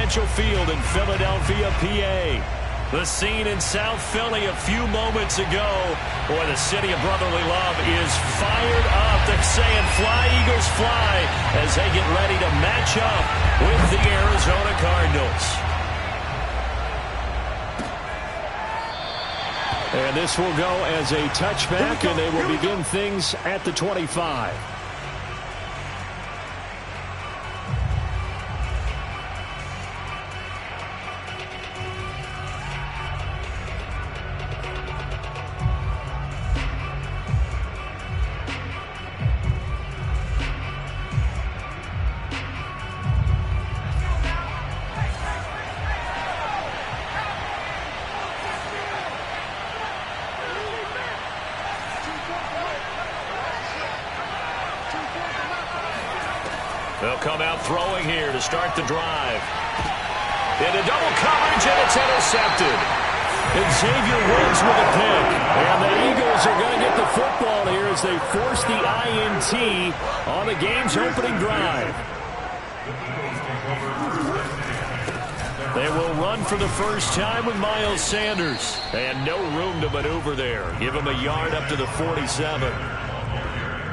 Financial Field in Philadelphia, PA. The scene in South Philly a few moments ago. Boy, the city of brotherly love is fired up. They're saying fly, Eagles, fly, as they get ready to match up with the Arizona Cardinals. And this will go as a touchback, and they will begin things at the 25. They'll come out throwing here to start the drive. Into double coverage, and it's intercepted. And Xavier Woods with a pick. And the Eagles are going to get the football here as they force the INT on the game's opening drive. They will run for the first time with Miles Sanders. And no room to maneuver there. Give him a yard up to the 47.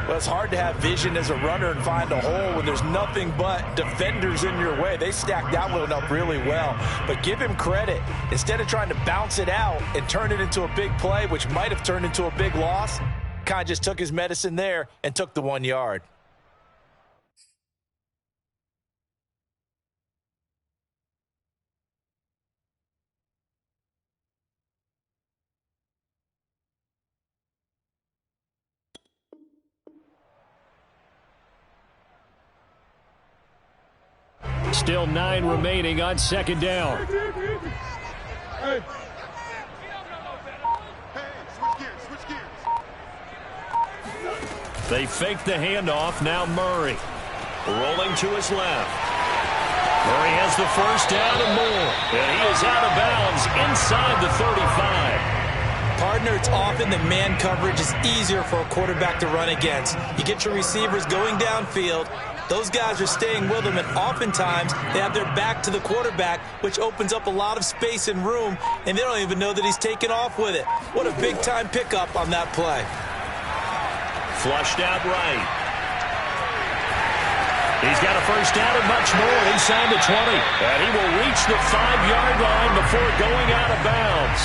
Well, it's hard to have vision as a runner and find a hole when there's nothing but defenders in your way. They stacked that one up really well. But give him credit. Instead of trying to bounce it out and turn it into a big play, which might have turned into a big loss, kind of just took his medicine there and took the 1 yard. Still 9 remaining on second down. They fake the handoff. Now Murray rolling to his left. Murray has the first down and more. And he is out of bounds inside the 35. Partner, it's often that man coverage is easier for a quarterback to run against. You get your receivers going downfield. Those guys are staying with him, and oftentimes they have their back to the quarterback, which opens up a lot of space and room, and they don't even know that he's taken off with it. What a big-time pickup on that play. Flushed out right. He's got a first down and much more inside the 20. And he will reach the 5-yard line before going out of bounds.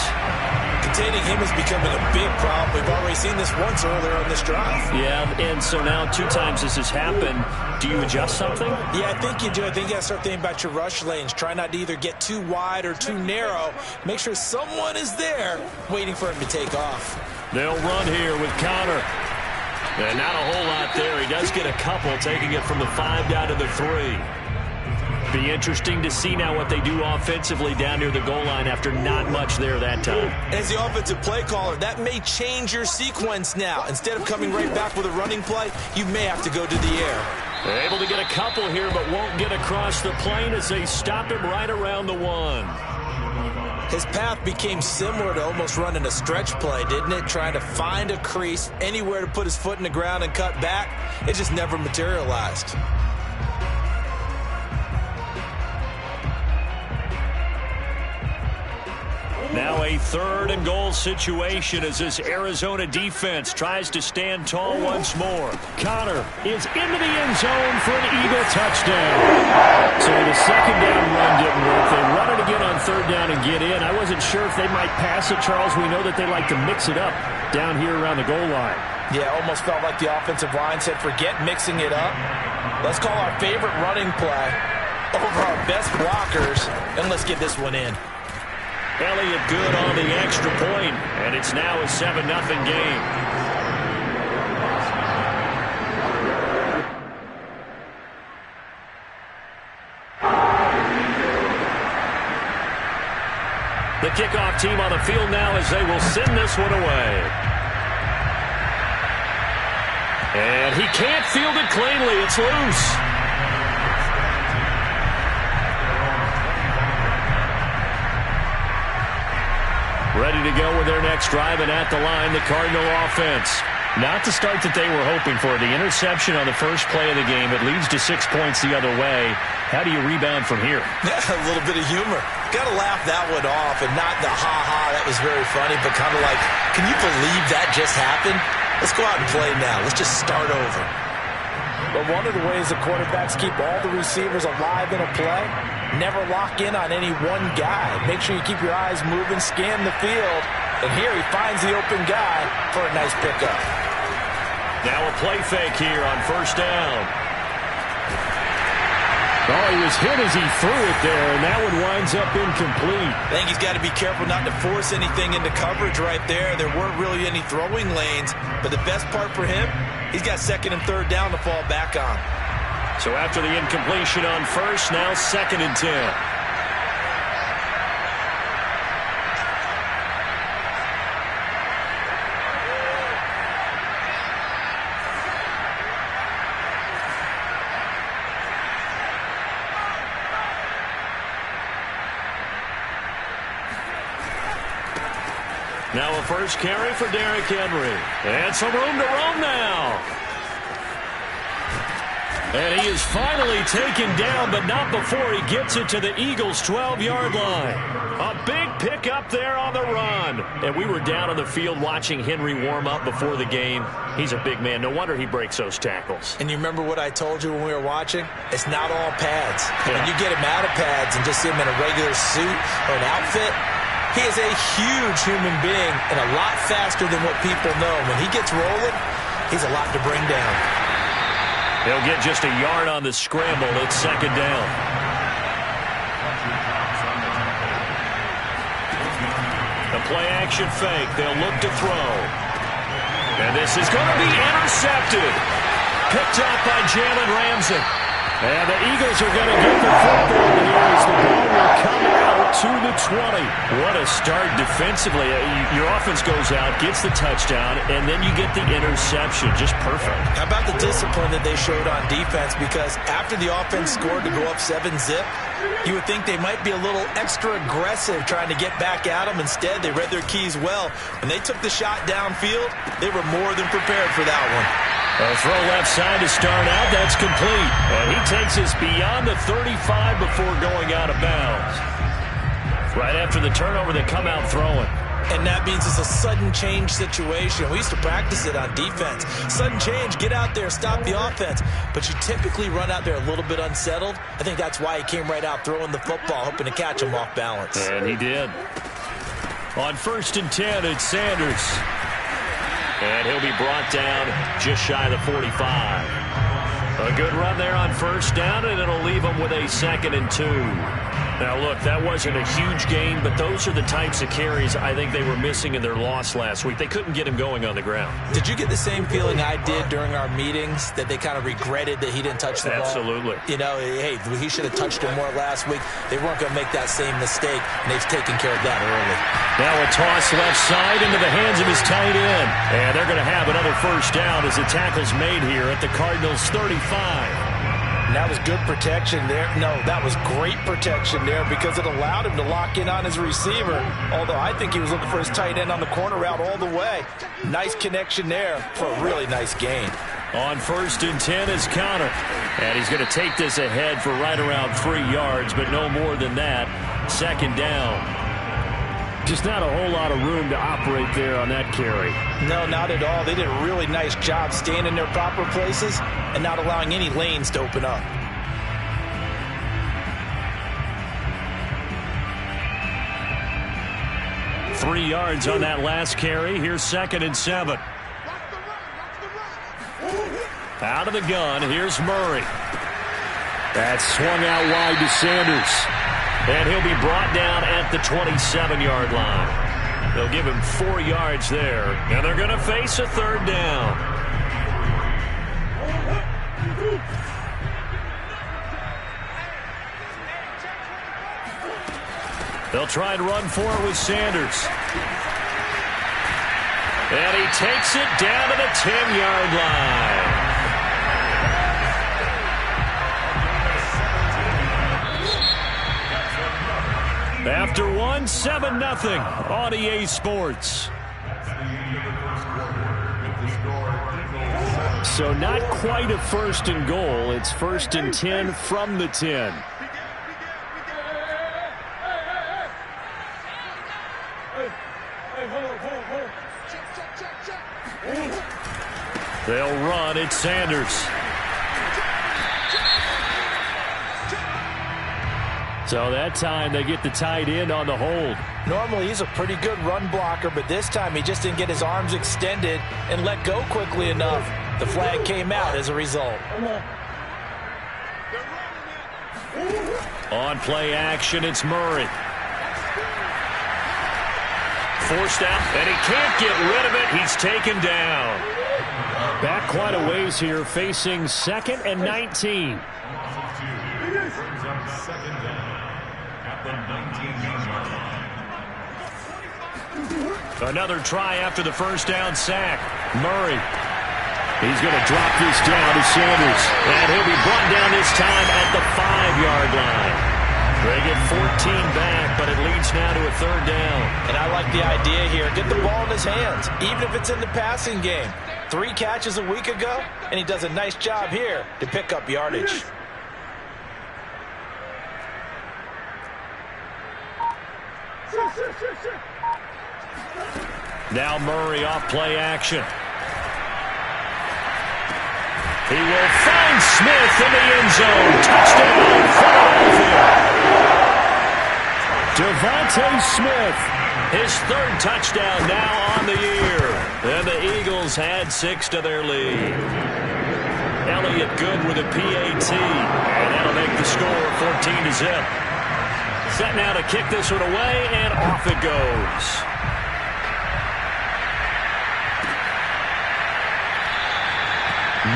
Containing him is becoming a big problem. We've already seen this once earlier on this drive. Yeah, and so now 2 times this has happened. Do you adjust something? Yeah, I think you do. I think you got to start thinking about your rush lanes. Try not to either get too wide or too narrow. Make sure someone is there waiting for him to take off. They'll run here with Connor. And not a whole lot there. He does get a couple, taking it from the 5 down to the 3. Be interesting to see now what they do offensively down near the goal line after not much there that time. As the offensive play caller, that may change your sequence now. Instead of coming right back with a running play, you may have to go to the air. They're able to get a couple here, but won't get across the plane as they stop him right around the 1. His path became similar to almost running a stretch play, didn't it? Trying to find a crease, anywhere to put his foot in the ground and cut back. It just never materialized. Now a 3rd and goal situation as this Arizona defense tries to stand tall once more. Connor is into the end zone for an Eagle touchdown. So the second down run didn't work. They run it again on 3rd down and get in. I wasn't sure if they might pass it, Charles. We know that they like to mix it up down here around the goal line. Yeah, almost felt like the offensive line said, forget mixing it up. Let's call our favorite running play over our best blockers, and let's get this one in. Elliott good on the extra point, and it's now a 7-0 game. The kickoff team on the field now as they will send this one away. And he can't field it cleanly. It's loose. Ready to go with their next drive, and at the line, the Cardinal offense. Not the start that they were hoping for. The interception on the first play of the game, it leads to 6 points the other way. How do you rebound from here? A little bit of humor. Got to laugh that one off, and not the ha-ha, that was very funny, but kind of like, can you believe that just happened? Let's go out and play now. Let's just start over. But one of the ways the quarterbacks keep all the receivers alive in a play, never lock in on any one guy. Make sure you keep your eyes moving, scan the field, and here he finds the open guy for a nice pickup. Now a play fake here on first down. Oh, he was hit as he threw it there, and that one winds up incomplete. I think he's got to be careful not to force anything into coverage right there. There weren't really any throwing lanes, but the best part for him, he's got second and third down to fall back on. So after the incompletion on first, now 2nd and 10. Now a first carry for Derrick Henry. And some room to roam now. And he is finally taken down, but not before he gets it to the Eagles' 12-yard line. A big pickup there on the run. And we were down on the field watching Henry warm up before the game. He's a big man. No wonder he breaks those tackles. And you remember what I told you when we were watching? It's not all pads. Yeah. When you get him out of pads and just see him in a regular suit or an outfit, he is a huge human being and a lot faster than what people know. When he gets rolling, he's a lot to bring down. He'll get just a yard on the scramble. It's 2nd down. The play-action fake. They'll look to throw. And this is going to be intercepted. Picked up by Jalen Ramsey. And the Eagles are going to get the football here as the ball will come out to the 20. What a start defensively. Your offense goes out, gets the touchdown, and then you get the interception. Just perfect. How about the discipline that they showed on defense? Because after the offense scored to go up 7-zip, you would think they might be a little extra aggressive trying to get back at them. Instead, they read their keys well. When they took the shot downfield, they were more than prepared for that one. A throw left side to start out. That's complete. And he takes us beyond the 35 before going out of bounds. Right after the turnover, they come out throwing. And that means it's a sudden change situation. We used to practice it on defense. Sudden change, get out there, stop the offense. But you typically run out there a little bit unsettled. I think that's why he came right out throwing the football, hoping to catch him off balance. And he did. On 1st and 10, it's Sanders. And he'll be brought down just shy of the 45. A good run there on first down, and it'll leave him with a 2nd and 2. Now, look, that wasn't a huge gain, but those are the types of carries I think they were missing in their loss last week. They couldn't get him going on the ground. Did you get the same feeling I did during our meetings, that they kind of regretted that he didn't touch the ball? Absolutely. You know, hey, he should have touched it more last week. They weren't going to make that same mistake, and they've taken care of that early. Now a toss left side into the hands of his tight end. And they're going to have another first down as the tackle's made here at the Cardinals' 35. And that was good protection there. No, that was great protection there because it allowed him to lock in on his receiver. Although I think he was looking for his tight end on the corner route all the way. Nice connection there for a really nice gain. On 1st and 10 is Connor. And he's going to take this ahead for right around 3 yards, but no more than that. 2nd down. Just not a whole lot of room to operate there on that carry. No, not at all. They did a really nice job staying in their proper places and not allowing any lanes to open up. Three yards on that last carry. Here's 2nd and 7. Out of the gun, here's Murray. That's swung out wide to Sanders. And he'll be brought down at the 27-yard line. They'll give him 4 yards there. And they're going to face a 3rd down. They'll try and run for it with Sanders. And he takes it down to the 10-yard line. After 1, 7-0 on EA Sports. So not quite a 1st and goal. It's 1st and 10 from the 10. They'll run. It's Sanders. So that time they get the tight end on the hold. Normally he's a pretty good run blocker, but this time he just didn't get his arms extended and let go quickly enough. The flag came out as a result. On play action, it's Murray. Forced out, and he can't get rid of it. He's taken down. Back quite a ways here, facing 2nd and 19. Another try after the first down sack. Murray. He's going to drop this down to Sanders. And he'll be brought down this time at the 5-yard line. They get 14 back, but it leads now to a 3rd down. And I like the idea here. Get the ball in his hands, even if it's in the passing game. 3 catches a week ago, and he does a nice job here to pick up yardage. Now Murray off play action. He will find Smith in the end zone. Touchdown, Philadelphia. Devontae Smith, his 3rd touchdown now on the year. And the Eagles had 6 to their lead. Elliott good with a PAT. And that'll make the score 14-0. Set now to kick this one away, and off it goes.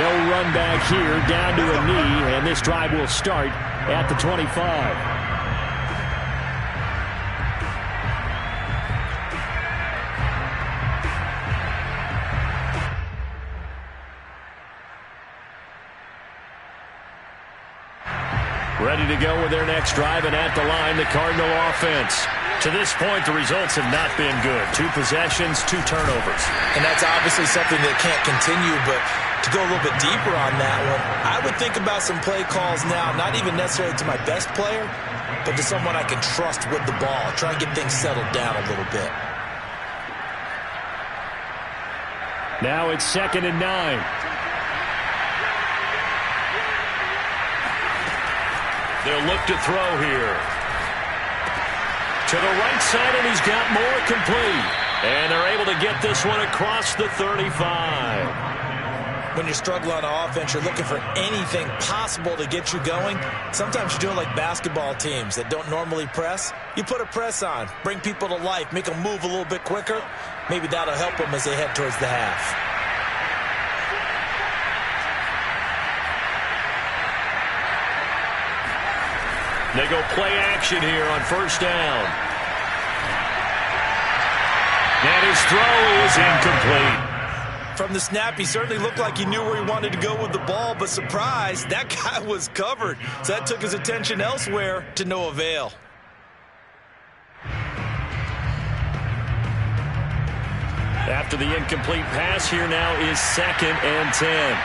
No run back here, down to a knee, and this drive will start at the 25. Ready to go with their next drive, and at the line, the Cardinal offense. To this point, the results have not been good. 2 possessions, 2 turnovers. And that's obviously something that can't continue, but to go a little bit deeper on that one, I would think about some play calls now, not even necessarily to my best player, but to someone I can trust with the ball. Try and get things settled down a little bit. Now it's 2nd and 9. They'll look to throw here. To the right side, and he's got more complete. And they're able to get this one across the 35. When you're struggling on offense, you're looking for anything possible to get you going. Sometimes you do it like basketball teams that don't normally press. You put a press on, bring people to life, make them move a little bit quicker. Maybe that'll help them as they head towards the half. They go play action here on 1st down. And his throw is incomplete. From the snap, he certainly looked like he knew where he wanted to go with the ball, but surprise, that guy was covered. So that took his attention elsewhere to no avail. After the incomplete pass, here now is 2nd and 10.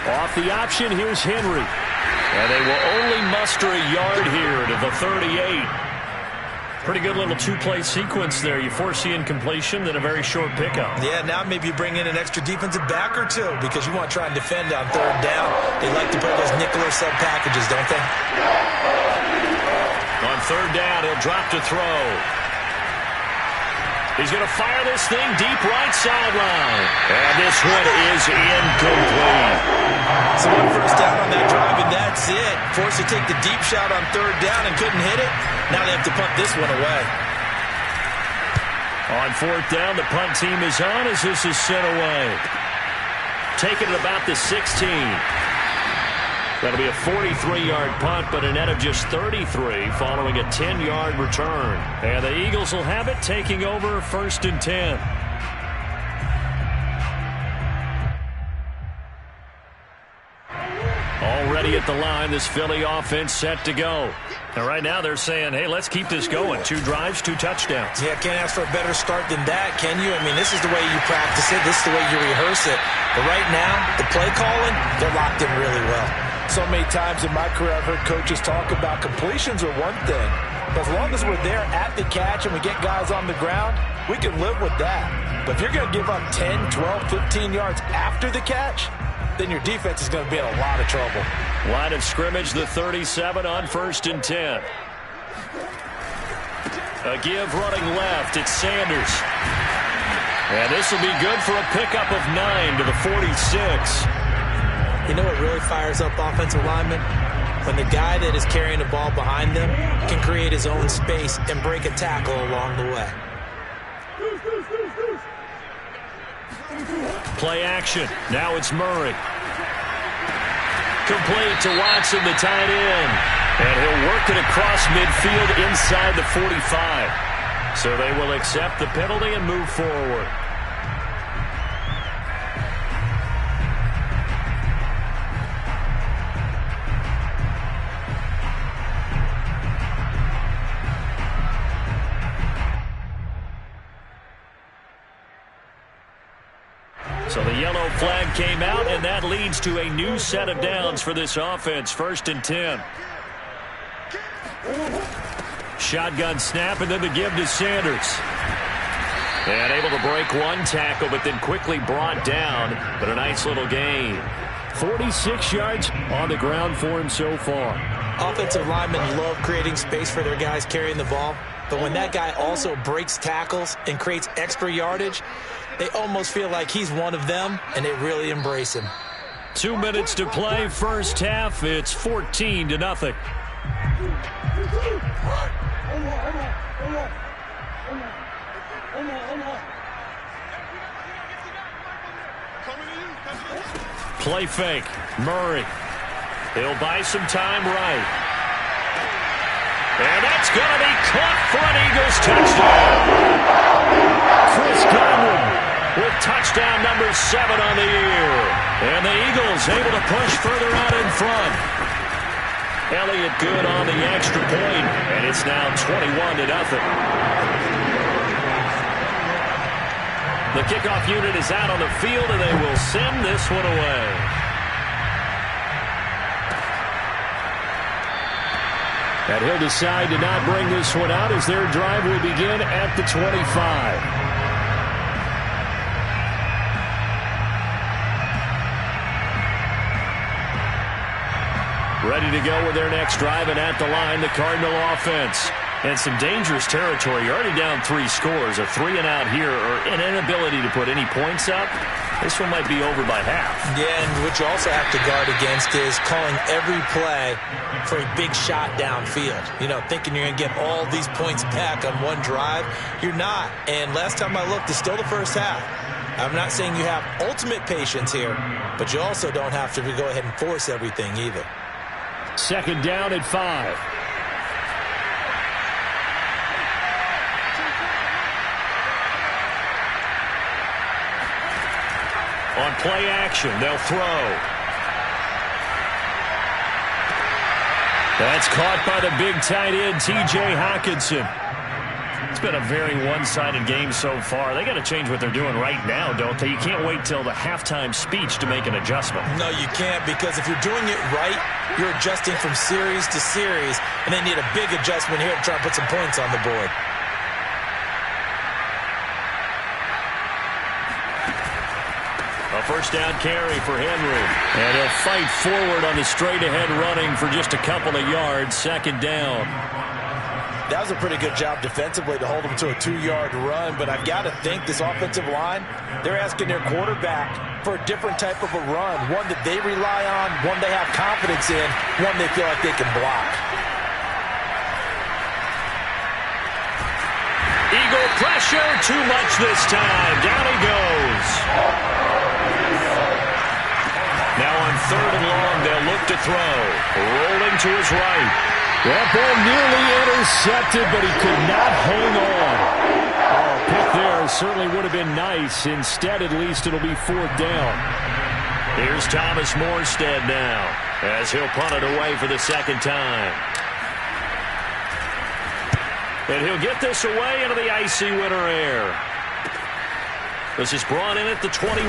Off the option, here's Henry. And they will only muster a yard here to the 38. Pretty good little 2-play sequence there. You force the incompletion, then a very short pickup. Yeah, now maybe you bring in an extra defensive back or 2 because you want to try and defend on 3rd down. They like to play those nickel or sub packages, don't they? On 3rd down, he'll drop to throw. He's going to fire this thing deep right sideline. And this one is incomplete. So 1 first down on that drive, and that's it. Forced to take the deep shot on 3rd down and couldn't hit it. Now they have to punt this one away. On 4th down, the punt team is on as this is sent away. Taken at about the 16. That'll be a 43-yard punt, but a net of just 33 following a 10-yard return. And the Eagles will have it, taking over 1st and 10. ready at the line. This Philly offense set to go. And right now they're saying, hey, let's keep this going. 2 drives, 2 touchdowns. Yeah, can't ask for a better start than that, can you? I mean, this is the way you practice it. This is the way you rehearse it. But right now, the play calling, they're locked in really well. So many times in my career, I've heard coaches talk about completions are one thing. But as long as we're there at the catch and we get guys on the ground, we can live with that. But if you're going to give up 10, 12, 15 yards after the catch, then your defense is going to be in a lot of trouble. Line of scrimmage, the 37 on 1st and 10. A give running left. It's Sanders. And this will be good for a pickup of 9 to the 46. You know what really fires up offensive linemen? When the guy that is carrying the ball behind them can create his own space and break a tackle along the way. Play action. Now it's Murray. Complete to Watson, the tight end. And he'll work it across midfield inside the 45. So they will accept the penalty and move forward. So the yellow flag came out, and that leads to a new set of downs for this offense. 1st and 10. Shotgun snap, and then the give to Sanders. And able to break 1 tackle, but then quickly brought down. But a nice little gain. 46 yards on the ground for him so far. Offensive linemen love creating space for their guys carrying the ball. But when that guy also breaks tackles and creates extra yardage, they almost feel like he's one of them, and they really embrace him. 2 minutes to play, first half. It's 14-0. Play fake. Murray. He'll buy some time right. And that's going to be caught for an Eagles touchdown. Chris Godwin with touchdown number 7 on the year. And the Eagles able to push further out in front. Elliott good on the extra point, and it's now 21-0. The kickoff unit is out on the field, and they will send this one away. And he'll decide to not bring this one out as their drive will begin at the 25. Ready to go with their next drive, and at the line, the Cardinal offense. And some dangerous territory. You're already down 3 scores. A 3-and-out here, or an inability to put any points up. This one might be over by half. Yeah, and what you also have to guard against is calling every play for a big shot downfield. You know, thinking you're going to get all these points back on one drive. You're not. And last time I looked, it's still the first half. I'm not saying you have ultimate patience here, but you also don't have to go ahead and force everything either. 2nd down at 5. On play action, they'll throw. That's caught by the big tight end, T.J. Hockenson. It's been a very one-sided game so far. They got to change what they're doing right now, don't they? You can't wait till the halftime speech to make an adjustment. No, you can't, because if you're doing it right, you're adjusting from series to series, and they need a big adjustment here to try to put some points on the board. A first down carry for Henry. And he'll fight forward on the straight-ahead running for just a couple of yards. 2nd down. That was a pretty good job defensively to hold them to a 2-yard run, but I've got to think this offensive line, they're asking their quarterback for a different type of a run, one that they rely on, one they have confidence in, one they feel like they can block. Eagle pressure, too much this time. Down he goes. Now on 3rd and long, they'll look to throw. Rolling to his right. That ball nearly intercepted, but he could not hang on. Oh, a pick there certainly would have been nice. Instead, at least, it'll be 4th down. Here's Thomas Morstead now. as he'll punt it away for the second time. And he'll get this away into the icy winter air. This is brought in at the 21.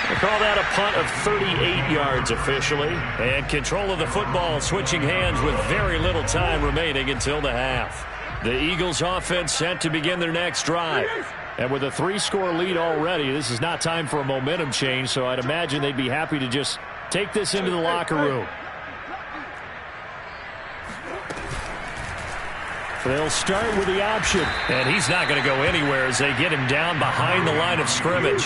They call that a punt of 38 yards officially. And control of the football switching hands with very little time remaining until the half. The Eagles offense set to begin their next drive. And with a 3-score lead already, this is not time for a momentum change, so I'd imagine they'd be happy to just take this into the locker room. They'll start with the option. And he's not going to go anywhere as they get him down behind the line of scrimmage.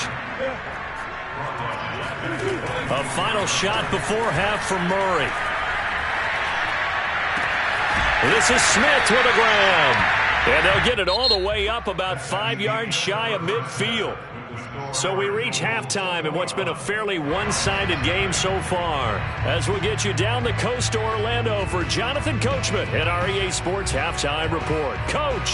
A final shot before half from Murray. This is Smith with a grab. And they'll get it all the way up about 5 yards shy of midfield. So we reach halftime in what's been a fairly one-sided game so far. As we'll get you down the coast to Orlando for Jonathan Coachman at our EA Sports Halftime Report. Coach!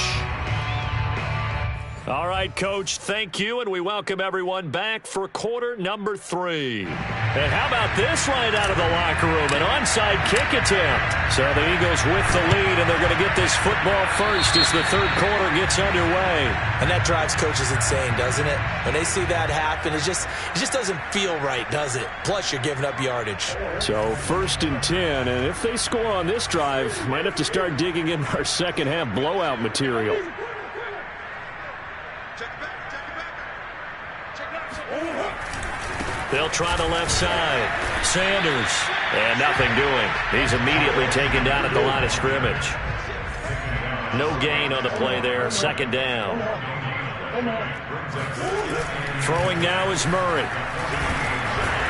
All right, Coach, thank you, and we welcome everyone back for quarter number 3. And how about this right out of the locker room, an onside kick attempt. So the Eagles with the lead, and they're going to get this football first as the third quarter gets underway. And that drives coaches insane, doesn't it? When they see that happen, it just doesn't feel right, does it? Plus, you're giving up yardage. So 1st and 10, and if they score on this drive, might have to start digging in our second half blowout material. They'll try the left side. Sanders. And nothing doing. He's immediately taken down at the line of scrimmage. No gain on the play there. 2nd down. Throwing now is Murray.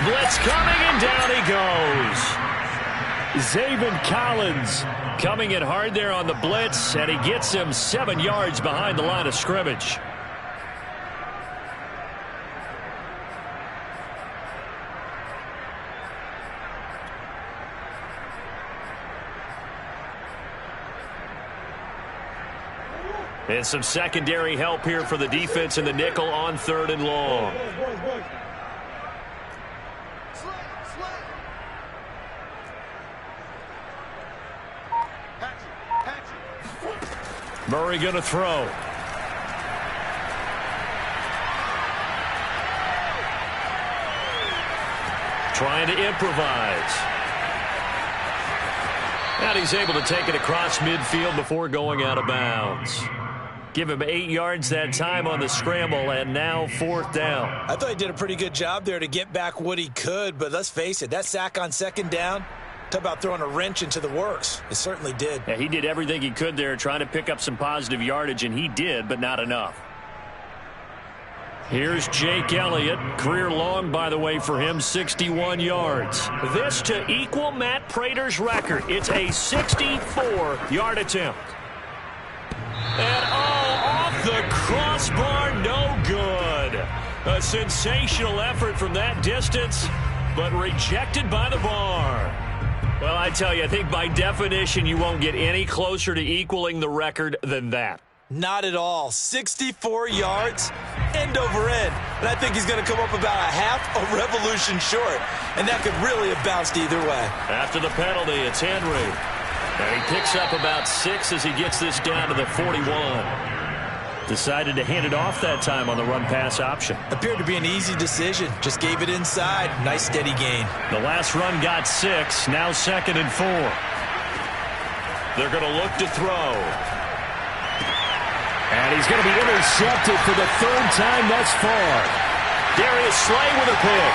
Blitz coming, and down he goes. Zaven Collins coming in hard there on the blitz, and he gets him 7 yards behind the line of scrimmage. And some secondary help here for the defense in the nickel on 3rd and long. Murray going to throw. Trying to improvise. And he's able to take it across midfield before going out of bounds. Give him 8 yards that time on the scramble, and now 4th down. I thought he did a pretty good job there to get back what he could, but let's face it, that sack on 2nd down, talk about throwing a wrench into the works. It certainly did. Yeah, he did everything he could there trying to pick up some positive yardage, and he did, but not enough. Here's Jake Elliott. Career long, by the way, for him, 61 yards. This to equal Matt Prater's record. It's a 64-yard attempt. And off the crossbar, no good. A sensational effort from that distance, but rejected by the bar. Well, I tell you, I think by definition you won't get any closer to equaling the record than that. Not at all. 64 yards, end over end. And I think he's going to come up about a half a revolution short. And that could really have bounced either way. After the penalty, it's Henry. And he picks up about 6 as he gets this down to the 41. Decided to hand it off that time on the run-pass option. Appeared to be an easy decision. Just gave it inside. Nice steady gain. The last run got 6. Now 2nd and 4. They're going to look to throw. And he's going to be intercepted for the 3rd time thus far. Darius Slay with a pick.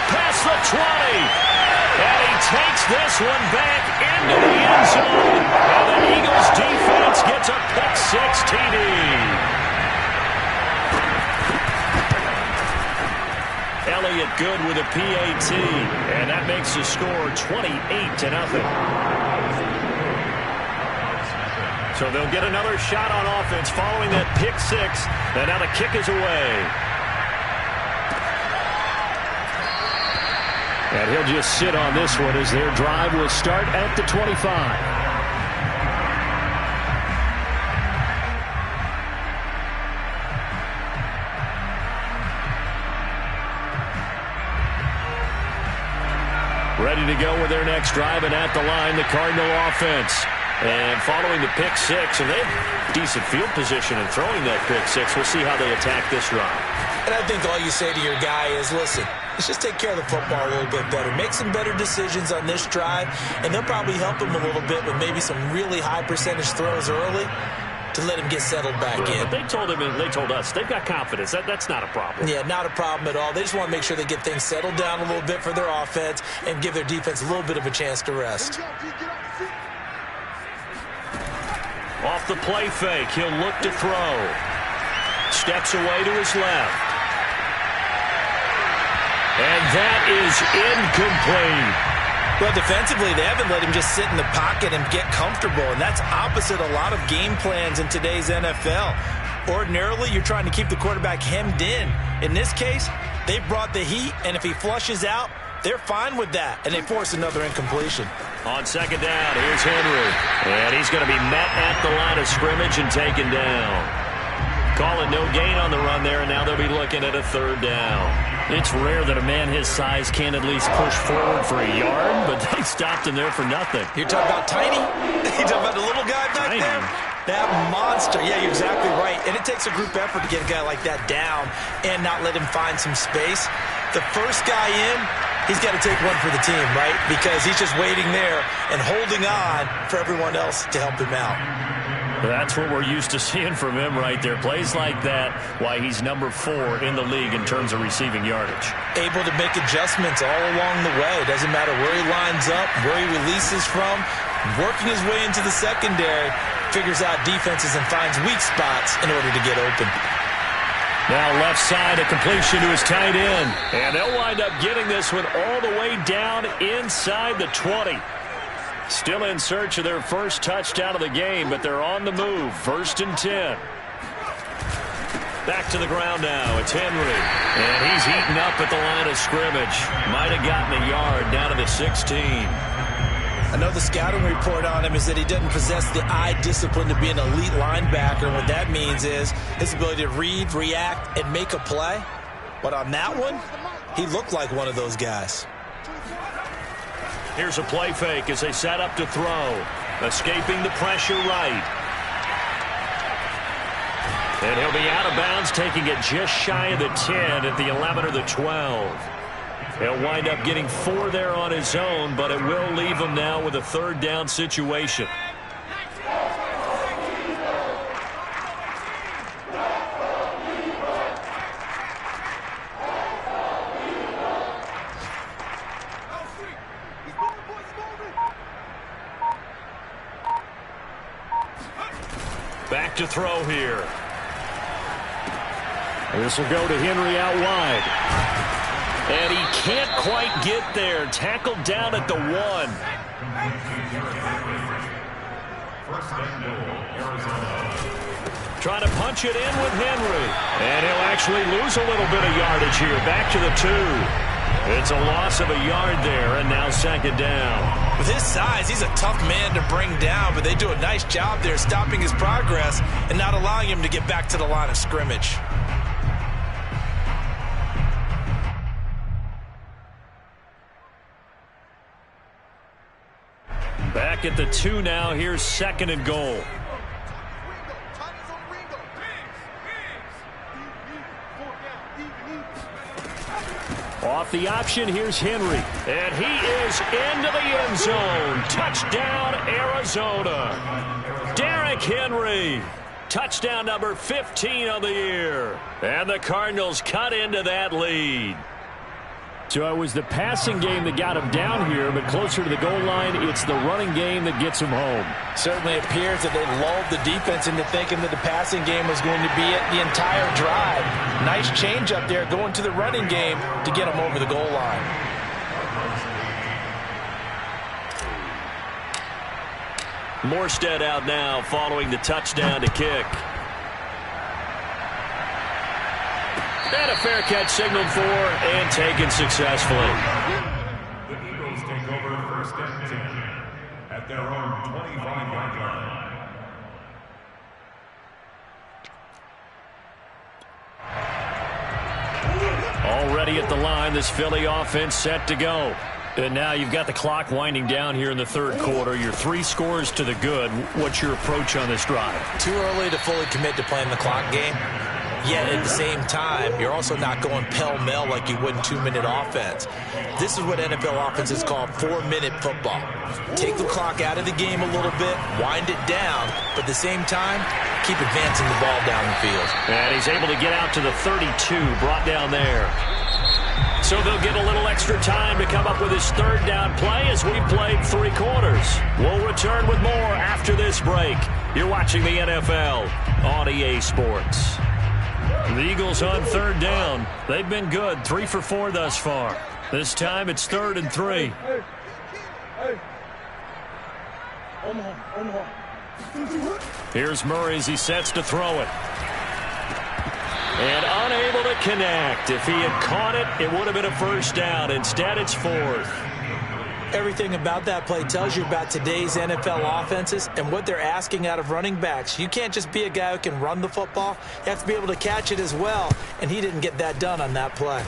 Past the 20. And he takes this one back into the end zone. And the Eagles defense gets a pick-6 TD. Elliott good with a PAT. And that makes the score 28-0. So they'll get another shot on offense following that pick-6. And now the kick is away. And he'll just sit on this one as their drive will start at the 25. Ready to go with their next drive, and at the line, the Cardinal offense. And following the pick six, and they have decent field position in throwing that pick six. We'll see how they attack this drive. And I think all you say to your guy is, listen, let's just take care of the football a little bit better. Make some better decisions on this drive, and they'll probably help him a little bit with maybe some really high percentage throws early to let him get settled back in. But they told him, and they told us, they've got confidence. That's not a problem. Yeah, not a problem at all. They just want to make sure they get things settled down a little bit for their offense and give their defense a little bit of a chance to rest. Off the play fake, he'll look to throw. Steps away to his left. And that is incomplete. Well, defensively, they haven't let him just sit in the pocket and get comfortable, and that's opposite a lot of game plans in today's NFL. Ordinarily, you're trying to keep the quarterback hemmed in. In this case, they brought the heat, and if he flushes out, they're fine with that, and they force another incompletion. On second down, here's Henry. And he's going to be met at the line of scrimmage and taken down. Call it no gain on the run there, and now they'll be looking at a third down. It's rare that a man his size can at least push forward for a yard, but they stopped him there for nothing. You're talking about tiny? You're talking about the little guy back there? That monster. Yeah, you're exactly right. And it takes a group effort to get a guy like that down and not let him find some space. The first guy in, he's got to take one for the team, right? Because he's just waiting there and holding on for everyone else to help him out. That's what we're used to seeing from him right there. Plays like that, why he's number 4 in the league in terms of receiving yardage. Able to make adjustments all along the way. Doesn't matter where he lines up, where he releases from. Working his way into the secondary, figures out defenses and finds weak spots in order to get open. Now left side, a completion to his tight end. And they'll wind up getting this one all the way down inside the 20. Still in search of their first touchdown of the game, but they're on the move. 1st and 10. Back to the ground now. It's Henry. And he's eaten up at the line of scrimmage. Might have gotten a yard down to the 16. I know the scouting report on him is that he doesn't possess the eye discipline to be an elite linebacker. And what that means is his ability to read, react, and make a play. But on that one, he looked like one of those guys. Here's a play fake as they set up to throw. Escaping the pressure right. And he'll be out of bounds, taking it just shy of the 10 at the 11 or the 12. He'll wind up getting 4 there on his own, but it will leave him now with a third down situation. Back to throw here. This will go to Henry out wide. And he can't quite get there. Tackled down at the 1. Trying to punch it in with Henry. And he'll actually lose a little bit of yardage here. Back to the 2. It's a loss of a yard there, and now second down. With his size, he's a tough man to bring down, but they do a nice job there stopping his progress and not allowing him to get back to the line of scrimmage. Back at the 2 now. Here's 2nd and goal. Off the option, here's Henry. And he is into the end zone. Touchdown, Arizona. Derrick Henry. Touchdown number 15 of the year. And the Cardinals cut into that lead. So it was the passing game that got him down here, but closer to the goal line, it's the running game that gets him home. Certainly appears that they lulled the defense into thinking that the passing game was going to be it the entire drive. Nice change up there going to the running game to get him over the goal line. Morstead out now following the touchdown to kick. And a fair catch signaled for and taken successfully. The Eagles take over 1st and 10 at their own 25-yard line. Already at the line, this Philly offense set to go. And now you've got the clock winding down here in the third quarter. You're 3 scores to the good. What's your approach on this drive? Too early to fully commit to playing the clock game. Yet at the same time, you're also not going pell-mell like you would in 2-minute offense. This is what NFL offenses call 4-minute football. Take the clock out of the game a little bit, wind it down, but at the same time, keep advancing the ball down the field. And he's able to get out to the 32, brought down there. So they'll get a little extra time to come up with his third down play as we've played 3 quarters. We'll return with more after this break. You're watching the NFL on EA Sports. The Eagles on third down. They've been good, 3 for 4 thus far. This time it's 3rd and 3. Here's Murray as he sets to throw it. And unable to connect. If he had caught it, it would have been a first down. Instead, it's 4th. Everything about that play tells you about today's NFL offenses and what they're asking out of running backs. You can't just be a guy who can run the football. You have to be able to catch it as well, and he didn't get that done on that play.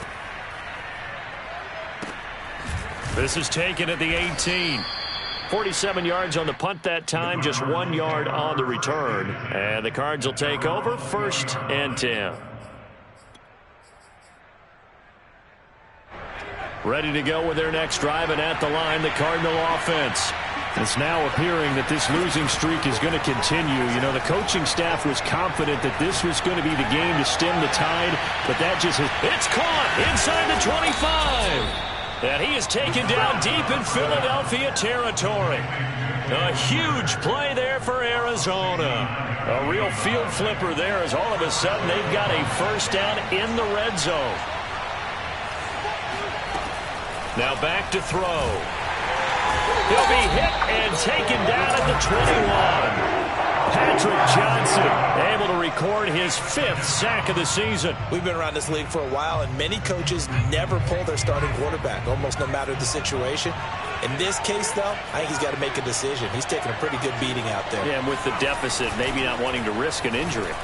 This is taken at the 18. 47 yards on the punt that time, just 1 yard on the return. And the Cards will take over, 1st and 10. Ready to go with their next drive, and at the line, the Cardinal offense. It's now appearing that this losing streak is going to continue. You know, the coaching staff was confident that this was going to be the game to stem the tide, but that just has... It's caught inside the 25. And he is taken down deep in Philadelphia territory. A huge play there for Arizona. A real field flipper there as all of a sudden they've got a first down in the red zone. Now back to throw. He'll be hit and taken down at the 21. Patrick Johnson able to record his 5th sack of the season. We've been around this league for a while, and many coaches never pull their starting quarterback, almost no matter the situation. In this case, though, I think he's got to make a decision. He's taking a pretty good beating out there. Yeah, and with the deficit, maybe not wanting to risk an injury.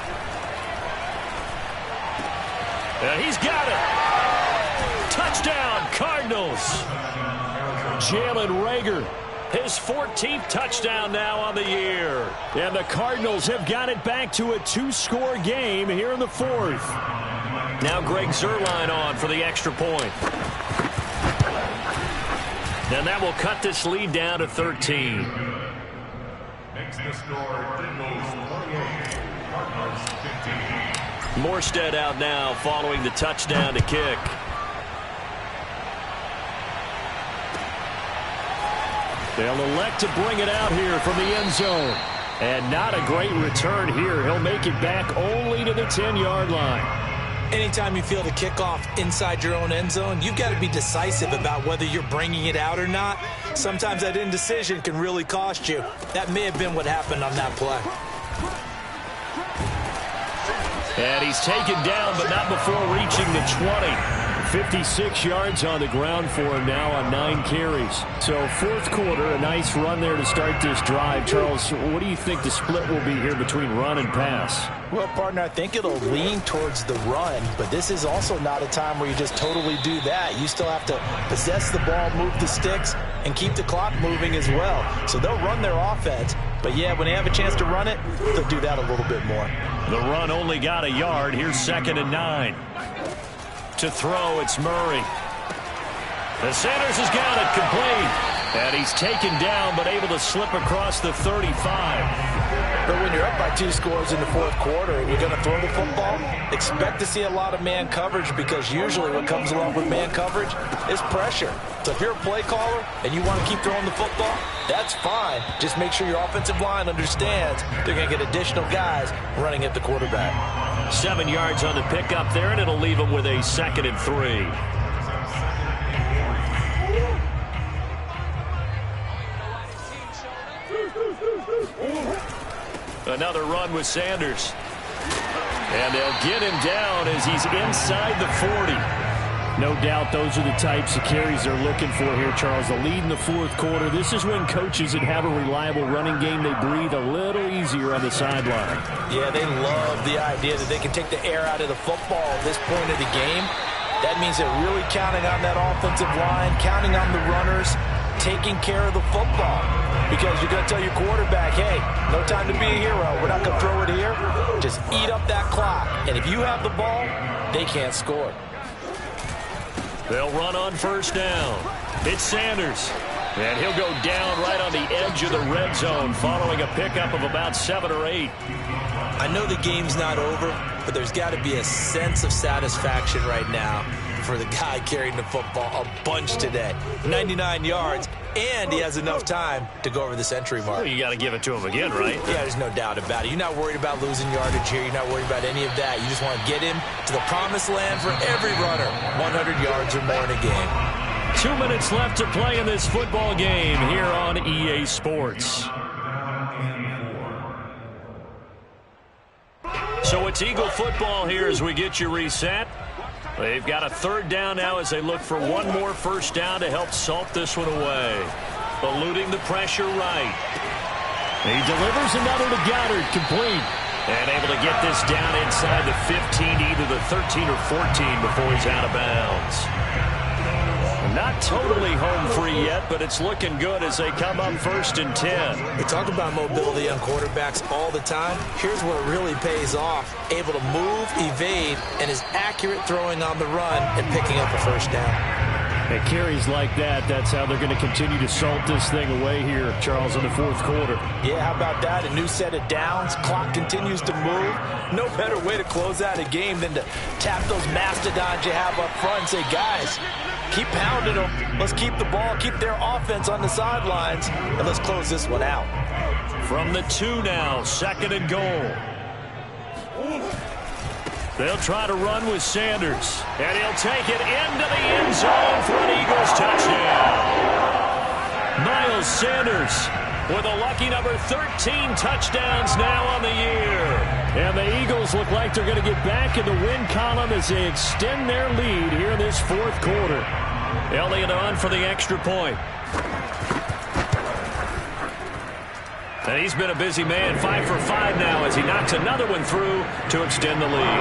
And he's got it. Touchdown, Cardinals. Jalen Reagor, his 14th touchdown now on the year. And the Cardinals have got it back to a 2-score game here in the 4th. Now Greg Zuerlein on for the extra point. And that will cut this lead down to 13. Makes the score Eagles 28, Cardinals 15. Morstead out now following the touchdown to kick. They'll elect to bring it out here from the end zone. And not a great return here. He'll make it back only to the 10-yard line. Anytime you feel the kickoff inside your own end zone, you've got to be decisive about whether you're bringing it out or not. Sometimes that indecision can really cost you. That may have been what happened on that play. And he's taken down, but not before reaching the 20. 56 yards on the ground for him now on 9 carries. So 4th quarter, a nice run there to start this drive. Charles, what do you think the split will be here between run and pass? Well, partner, I think it'll lean towards the run, but this is also not a time where you just totally do that. You still have to possess the ball, move the sticks, and keep the clock moving as well. So they'll run their offense, but yeah, when they have a chance to run it, they'll do that a little bit more. The run only got a yard. Here's 2nd and 9. To throw, it's Murray. And Sanders has got it complete. And he's taken down, but able to slip across the 35. But when you're up by 2 scores in the 4th quarter and you're going to throw the football, expect to see a lot of man coverage, because usually what comes along with man coverage is pressure. So if you're a play caller and you want to keep throwing the football, that's fine. Just make sure your offensive line understands they're going to get additional guys running at the quarterback. 7 yards on the pickup there, and it'll leave them with a 2nd and 3. Another run with Sanders. And they'll get him down as he's inside the 40. No doubt those are the types of carries they're looking for here, Charles. The lead in the 4th quarter. This is when coaches that have a reliable running game, they breathe a little easier on the sideline. Yeah, they love the idea that they can take the air out of the football at this point of the game. That means they're really counting on that offensive line, counting on the runners, taking care of the football. Because you're going to tell your quarterback, hey, no time to be a hero. We're not going to throw it here. Just eat up that clock. And if you have the ball, they can't score. They'll run on first down. It's Sanders. And he'll go down right on the edge of the red zone following a pickup of about 7 or 8. I know the game's not over, but there's got to be a sense of satisfaction right now for the guy carrying the football a bunch today. 99 yards, and he has enough time to go over the century mark. Well, you got to give it to him again, right? Yeah, there's no doubt about it. You're not worried about losing yardage here. You're not worried about any of that. You just want to get him to the promised land for every runner. 100 yards or more in a game. 2 minutes left to play in this football game here on EA Sports. So it's Eagle football here as we get you reset. They've got a third down now as they look for one more first down to help salt this one away. Eluding the pressure right. He delivers another to Goddard, complete. And able to get this down inside the 15, either the 13 or 14 before he's out of bounds. Not totally home free yet, but it's looking good as they come up 1st and 10. We talk about mobility on quarterbacks all the time. Here's where it really pays off. Able to move, evade, and is accurate throwing on the run and picking up a first down. And carries like that, that's how they're going to continue to salt this thing away here, Charles, in the 4th quarter. Yeah, how about that? A new set of downs. Clock continues to move. No better way to close out a game than to tap those mastodons you have up front and say, guys, keep pounding them. Let's keep the ball, keep their offense on the sidelines, and let's close this one out. From the 2 now, 2nd and goal. They'll try to run with Sanders, and he'll take it into the end zone for an Eagles touchdown. Miles Sanders with a lucky number 13 touchdowns now on the year. And the Eagles look like they're going to get back in the win column as they extend their lead here in this 4th quarter. Elliott on for the extra point. And he's been a busy man, 5 for 5 now as he knocks another one through to extend the lead.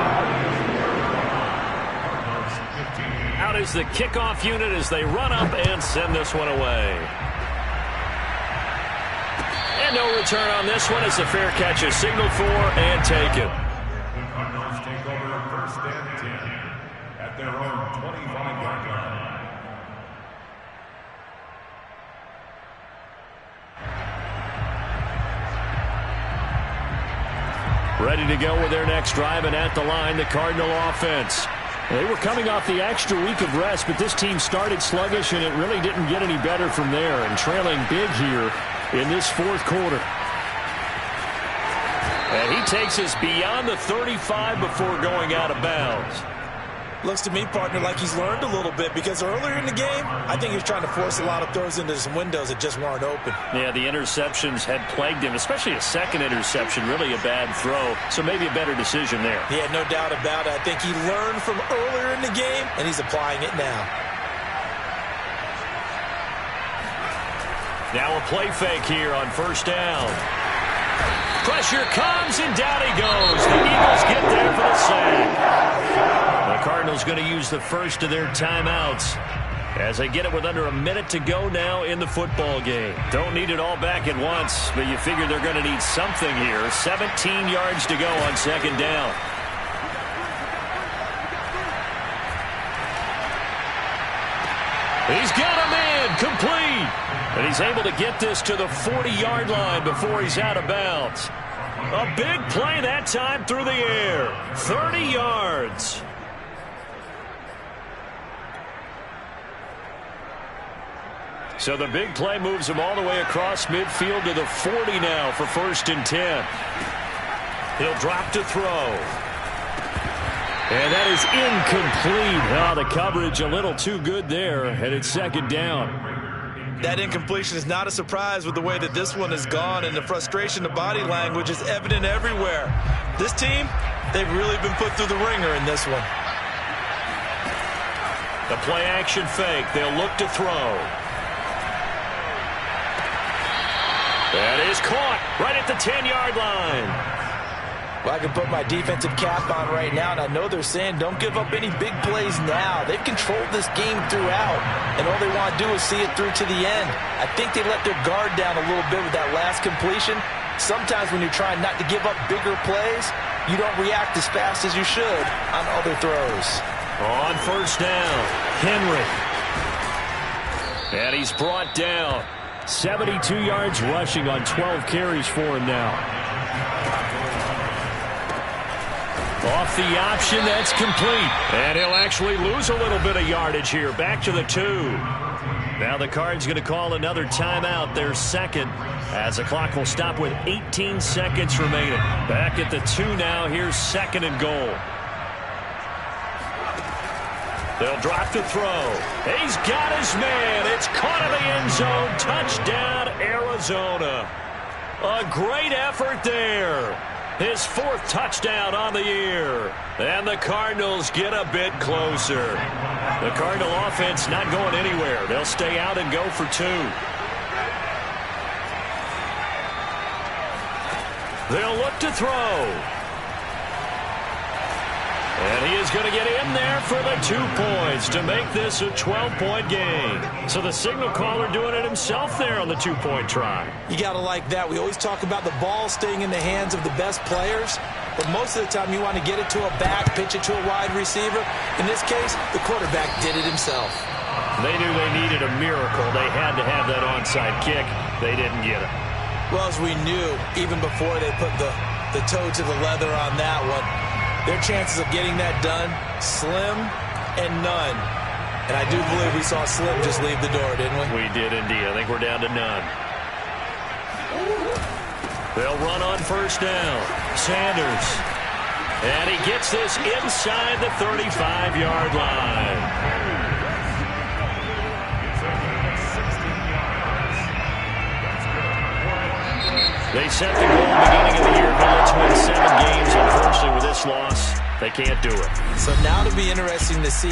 Out is the kickoff unit as they run up and send this one away. And no return on this one as the fair catch is signaled for and taken. The Cardinals take over 1st and 10 at their own 25-yard line. Ready to go with their next drive, and at the line, the Cardinal offense. They were coming off the extra week of rest, but this team started sluggish, and it really didn't get any better from there, and trailing big here in this 4th quarter. And he takes us beyond the 35 before going out of bounds. Looks to me, partner, like he's learned a little bit because earlier in the game, I think he was trying to force a lot of throws into some windows that just weren't open. Yeah, the interceptions had plagued him, especially a second interception, really a bad throw. So maybe a better decision there. Yeah, no doubt about it. I think he learned from earlier in the game, and he's applying it now. Now a play fake here on 1st down. Pressure comes, and down he goes. The Eagles get there for the sack. The Cardinals going to use the first of their timeouts as they get it with under a minute to go now in the football game. Don't need it all back at once, but you figure they're going to need something here. 17 yards to go on 2nd down. He's got a man complete. And he's able to get this to the 40-yard line before he's out of bounds. A big play that time through the air. 30 yards. So the big play moves him all the way across midfield to the 40 now for 1st and 10. He'll drop to throw. And that is incomplete. Oh, the coverage a little too good there, and it's 2nd down. That incompletion is not a surprise with the way that this one has gone, and the frustration, the body language is evident everywhere. This team, they've really been put through the ringer in this one. The play action fake. They'll look to throw. That is caught right at the 10-yard line. Well, I can put my defensive cap on right now, and I know they're saying don't give up any big plays now. They've controlled this game throughout, and all they want to do is see it through to the end. I think they let their guard down a little bit with that last completion. Sometimes when you're trying not to give up bigger plays, you don't react as fast as you should on other throws. On first down, Henry. And he's brought down. 72 yards rushing on 12 carries for him now. Off the option, that's complete. And he'll actually lose a little bit of yardage here. Back to the 2. Now the Cards going to call another timeout, their second, as the clock will stop with 18 seconds remaining. Back at the 2 now. Here's 2nd and goal. They'll drop to throw. He's got his man. It's caught in the end zone. Touchdown, Arizona. A great effort there. His 4th touchdown on the year. And the Cardinals get a bit closer. The Cardinal offense not going anywhere. They'll stay out and go for 2. They'll look to throw. And he is going to get in there for the 2 points to make this a 12-point game. So the signal caller doing it himself there on the 2-point try. You got to like that. We always talk about the ball staying in the hands of the best players, but most of the time you want to get it to a back, pitch it to a wide receiver. In this case, the quarterback did it himself. They knew they needed a miracle. They had to have that onside kick. They didn't get it. Well, as we knew, even before they put the toe to the leather on that one, their chances of getting that done, slim and none. And I do believe we saw Slim just leave the door, didn't we? We did indeed. I think we're down to none. They'll run on first down. Sanders. And he gets this inside the 35-yard line. They set the goal beginning of the year. Let's win 7 games. Unfortunately, with this loss, they can't do it. So now it'll be interesting to see